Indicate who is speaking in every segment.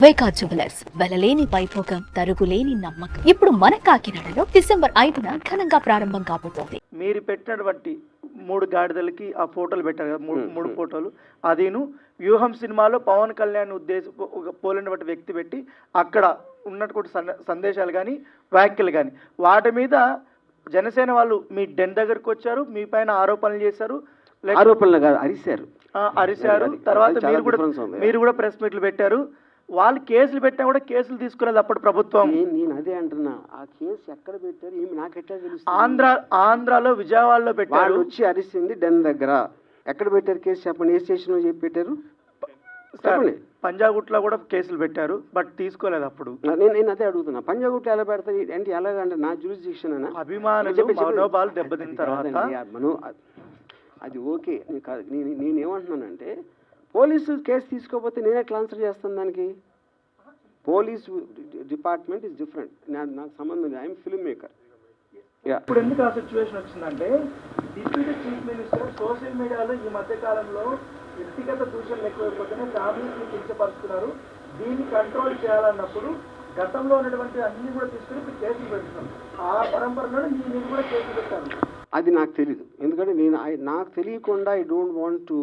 Speaker 1: వైకా jewellers వెలలేని Vaibhogam తరుగులేని నమ్మకం. ఇప్పుడు మన కాకినాడలో డిసెంబర్ 5న ఘనంగా ప్రారంభం కాబోతోంది.
Speaker 2: మీరు పెట్టినటువంటి 3 గాడిదలకి ఆ ఫోటోలు పెట్టారు కదా, మూడు ఫోటోలు. అదేను వ్యూహం సినిమాలో పవన్ కళ్యాణ్ పోలినటువంటి వ్యక్తి పెట్టి అక్కడ ఉన్నటువంటి సందేశాలు కానీ వ్యాఖ్యలు కానీ వాటి మీద జనసేన వాళ్ళు మీ డెన్ దగ్గరకు వచ్చారు, మీ పైన ఆరోపణలు చేశారు.
Speaker 3: ఆరోపణలు కాదు,
Speaker 2: అరిశారు. తర్వాత మీరు కూడా ప్రెస్ మీట్లు పెట్టారు. వాళ్ళు కేసులు పెట్టినా కూడా కేసులు తీసుకునేది అప్పుడు ప్రభుత్వం.
Speaker 3: నేను అదే అంటున్నా, ఆ కేసు ఎక్కడ పెట్టారు నాకు ఎట్లా తెలుసు?
Speaker 2: ఆంధ్రాలో విజయవాడలో పెట్టారు.
Speaker 3: వచ్చి అరిసింది డెన్ దగ్గర. ఎక్కడ పెట్టారు కేసు చెప్పండి, ఏ స్టేషన్ లో చెప్పి పెట్టారు?
Speaker 2: పంజాగుట్లో కూడా కేసులు పెట్టారు, బట్ తీసుకోలేదు అప్పుడు.
Speaker 3: నేను అదే అడుగుతున్నా, పంజాగుట్లో ఎలా పెడతారు అంటే ఎలాగంటే నా జ్యూరిస్డిక్షన్ అన్న
Speaker 2: అభిమానులు మనోభావాలు దెబ్బతిన్న తర్వాత
Speaker 3: అది ఓకే. నేనేమంటున్నానంటే పోలీసు కేసు తీసుకోకపోతే నేనే ట్రాన్స్ఫర్ చేస్తాను దానికి. పోలీసు డిపార్ట్మెంట్ ఇస్ డిఫరెంట్, నాకు సంబంధం. I'm film maker.
Speaker 2: ఇప్పుడు ఎందుకు ఆ సిచ్యువేషన్ వచ్చిందంటే డిప్యూటీ చీఫ్ మినిస్టర్ సోషల్ మీడియాలో ఈ మధ్య కాలంలో వ్యక్తిగత దూషణలు ఎక్కువైపోతేనే ఫ్యామిలీస్ని కించపరుస్తున్నారు. దీన్ని కంట్రోల్ చేయాలన్నప్పుడు గతంలో ఉన్నటువంటి అన్ని కూడా తీసుకుని ఇప్పుడు కేసులు పెడుతున్నాం. ఆ పరంపరలో మీరు కూడా కేసులు పెట్టారు.
Speaker 3: అది నాకు తెలీదు, ఎందుకంటే నాకు తెలియకుండా ఐ డోంట్ వాంట్ టు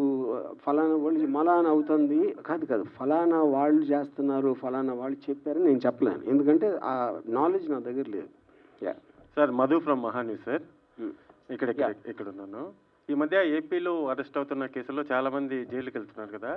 Speaker 3: ఫలానా వాళ్ళు మలానా అవుతుంది కాదు ఫలానా వాళ్ళు చేస్తున్నారు, ఫలానా వాళ్ళు చెప్పారని నేను చెప్పలేను, ఎందుకంటే ఆ నాలెడ్జ్ నా దగ్గర లేదు.
Speaker 4: Sir, Madhu from Maha News sir. ఇక్కడ ఉన్నాను. ఈ మధ్య ఏపీలో అరెస్ట్ అవుతున్న కేసుల్లో చాలామంది జైలుకి వెళ్తున్నారు కదా.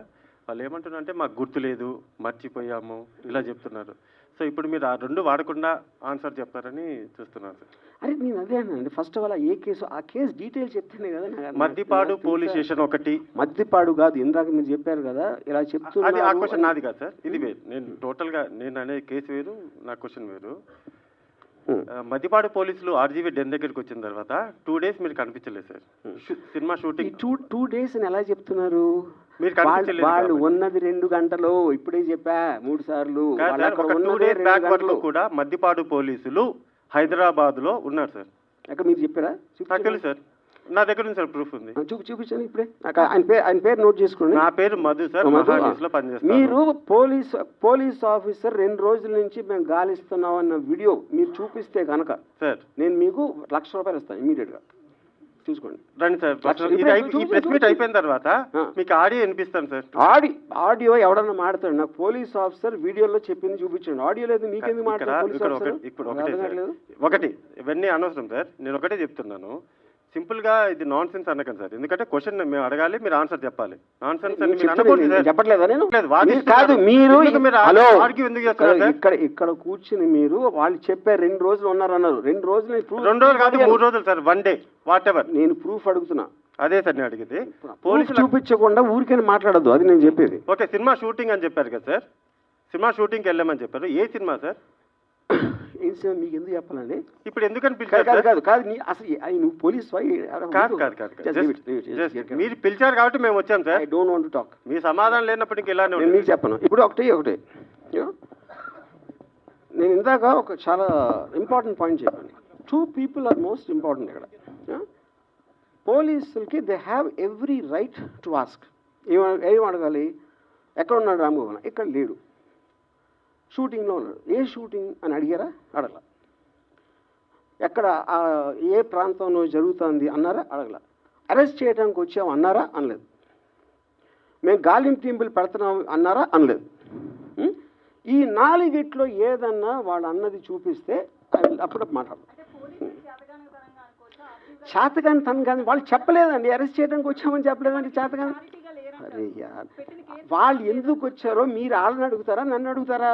Speaker 4: వాళ్ళు ఏమంటున్నారంటే మాకు గుర్తు లేదు, మర్చిపోయాము, ఇలా చెప్తున్నారు. సో ఇప్పుడు మీరు ఆ రెండు వాడకుండా ఆన్సర్ చెప్తారని చూస్తున్నారు సార్.
Speaker 3: అరే నేను అదే అన్నానండి, ఫస్ట్ ఆఫ్ ఆల్ ఏ కేసు, ఆ కేసు డీటెయిల్స్ చెప్తేనే కదా.
Speaker 4: మద్దిపాడు పోలీస్ స్టేషన్ ఒకటి.
Speaker 3: మద్దిపాడు కాదు, ఇందాక మీరు చెప్పారు కదా ఇలా చెప్తున్నారు.
Speaker 4: అది ఆ క్వశ్చన్ నాది కాదు సార్, ఇది వేరు. నేను టోటల్గా నేను అనే కేసు వేరు, నా క్వశ్చన్ వేరు. మద్దిపాడు పోలీసులు ఆర్జీవీ డెన్ దగ్గరికి వచ్చిన తర్వాత 2 days మీరు కనిపించలేదు సార్. సినిమా షూటింగ్
Speaker 3: 2 days అని ఎలా చెప్తున్నారు?
Speaker 4: మీరు కనిపించలేదు.
Speaker 3: వాళ్ళు ఉన్నది 2 గంటలు, ఇప్పుడే చెప్పా 3 సార్లు.
Speaker 4: ఒక 2 days బ్యాక్ వరకు కూడా మద్దిపాడు పోలీసులు హైదరాబాద్ లో ఉన్నారు సార్.
Speaker 3: అక్కడ మీరు చెప్పారా?
Speaker 4: నాకు తెలుసు సార్, నా దగ్గర ఉంది సార్, ప్రూఫ్ ఉంది.
Speaker 3: చూపించండి ఇప్పుడే. ఆయన పేరు నోట్ చేసుకోండి.
Speaker 4: నా పేరు మధు సార్, మహాన్యూస్ లో పనిచేస్తాను.
Speaker 3: మీరు పోలీస్ ఆఫీసర్ 2 రోజుల నుంచి మేము గాలిస్తున్నాం అన్న వీడియో మీరు చూపిస్తే కనుక
Speaker 4: సార్ నేను
Speaker 3: మీకు ₹1,00,000 ఇస్తాను ఇమీడియట్ గా. చూసుకోండి,
Speaker 4: రండి సార్. ఈ ప్రెస్ మీట్ అయిపోయిన తర్వాత మీకు ఆడియో వినిపిస్తాను సార్.
Speaker 3: ఆడియో ఎవడన్నా మాడతాడు, నాకు పోలీస్ ఆఫీసర్ వీడియోలో చెప్పింది చూపించండి. ఆడియో లేదు, మీకెందుకు మాట్లాడారు?
Speaker 4: ఇప్పుడు ఒకటి ఇవన్నీ అనవసరం సార్. నేను ఒకటే చెప్తున్నాను, సింపుల్ గా ఇది నాన్ సెన్స్ అనకండి సార్. ఎందుకంటే క్వశ్చన్ మేము అడగాలి, మీరు ఆన్సర్ చెప్పాలి. నాన్ సెన్స్
Speaker 3: చెప్పట్లేదా? నేను కాదు, మీరు ఇక్కడ కూర్చుని మీరు వాళ్ళు చెప్పారు 2 రోజులు ఉన్నారన్నారు. 2 రోజులు
Speaker 4: 2 రోజులు కాదు, 3 రోజులు సార్, 1 day వాట్ ఎవర్.
Speaker 3: నేను ప్రూఫ్ అడుగుతున్నా.
Speaker 4: అదే సార్ నేను అడిగింది.
Speaker 3: పోలీసు చూపించకుండా ఊరికైనా మాట్లాడద్దు, అది నేను చెప్పేది.
Speaker 4: ఓకే, సినిమా షూటింగ్ అని చెప్పారు కదా సార్, సినిమా షూటింగ్కి వెళ్ళామని చెప్పారు. ఏ సినిమా సార్?
Speaker 3: ఏం సినిమా మీకు ఎందుకు చెప్పాలండి?
Speaker 4: ఇప్పుడు ఎందుకని పిలిచారు?
Speaker 3: కాదు అసలు నువ్వు పోలీస్
Speaker 4: మీరు పిలిచారు కాబట్టి మేము వచ్చాం sir.
Speaker 3: I don't want to talk.
Speaker 4: మీ సమాధానం లేనప్పటికీ ఇలానే
Speaker 3: నేను మీకు చెప్పను. ఇప్పుడు ఒకటే నేను ఇందాక ఒక చాలా ఇంపార్టెంట్ పాయింట్ చెప్పాను. 2 people ఆర్ మోస్ట్ ఇంపార్టెంట్ ఇక్కడ. పోలీసులకి they have every right to ask. ఏం అడగాలి? ఎక్కడ ఉన్నాడు రామ్మోహన్? ఇక్కడ లేడు, షూటింగ్లో ఉన్నాడు. ఏ షూటింగ్ అని అడిగారా? అడగల. ఎక్కడ ఏ ప్రాంతంలో జరుగుతుంది అన్నారా? అడగల. అరెస్ట్ చేయడానికి వచ్చాము అన్నారా? అనలేదు. మేము గాలింపు పెడుతున్నాం అన్నారా? అనలేదు. ఈ 4 ఏదన్నా వాళ్ళు అన్నది చూపిస్తే అప్పుడు మాట్లాడదు. చేతగాని తను కానీ వాళ్ళు చెప్పలేదండి, అరెస్ట్ చేయడానికి వచ్చామని చెప్పలేదండి. చేతగాని అరే యార్, వాళ్ళు ఎందుకు వచ్చారో మీరు వాళ్ళని అడుగుతారా, నన్ను అడుగుతారా?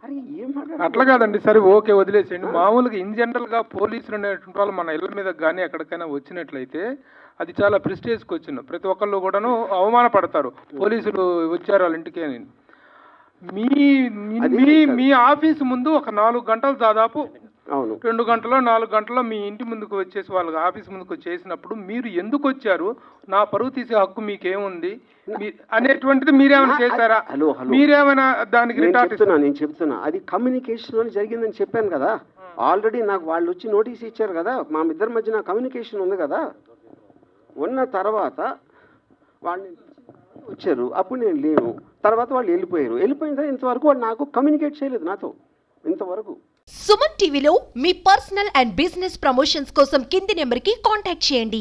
Speaker 3: అరే ఏం
Speaker 5: అట్లా కాదండి. సరే ఓకే, వదిలేసేయండి. మామూలుగా ఇన్ జనరల్గా పోలీసులు అనేటువంటి వాళ్ళు మన ఇళ్ళ మీద కానీ ఎక్కడికైనా వచ్చినట్లయితే అది చాలా ప్రెస్టేజ్ క్వశ్చన్. ప్రతి ఒక్కళ్ళు కూడాను అవమానపడతారు, పోలీసులు వచ్చారు వాళ్ళ ఇంటికి అని. మీ ఆఫీసు ముందు ఒక 4 గంటలు దాదాపు,
Speaker 3: అవును
Speaker 5: 2 గంటలో 4 గంటలో మీ ఇంటి ముందుకు వచ్చేసి వాళ్ళ ఆఫీస్ ముందుకు వచ్చేసినప్పుడు మీరు ఎందుకు వచ్చారు, నా పరువు తీసే హక్కు మీకేముంది అనేటువంటిది మీరేమైనా చేశారా? మీరేమైనా దానికి
Speaker 3: నేను చెప్తున్నా అది కమ్యూనికేషన్ జరిగిందని చెప్పాను కదా. ఆల్రెడీ నాకు వాళ్ళు వచ్చి నోటీస్ ఇచ్చారు కదా, మా ఇద్దరి మధ్యన కమ్యూనికేషన్ ఉంది కదా. ఉన్న తర్వాత వాళ్ళని వచ్చారు, అప్పుడు నేను లేను. తర్వాత వాళ్ళు వెళ్ళిపోయారు. వెళ్ళిపోయిన తర్వాత ఇంతవరకు వాళ్ళు నాకు కమ్యూనికేట్ చేయలేదు నాతో ఇంతవరకు.
Speaker 6: సుమన్ టీవీలో మీ పర్సనల్ అండ్ బిజినెస్ ప్రమోషన్స్ కోసం కింది నెంబర్కి కాంటాక్ట్ చేయండి.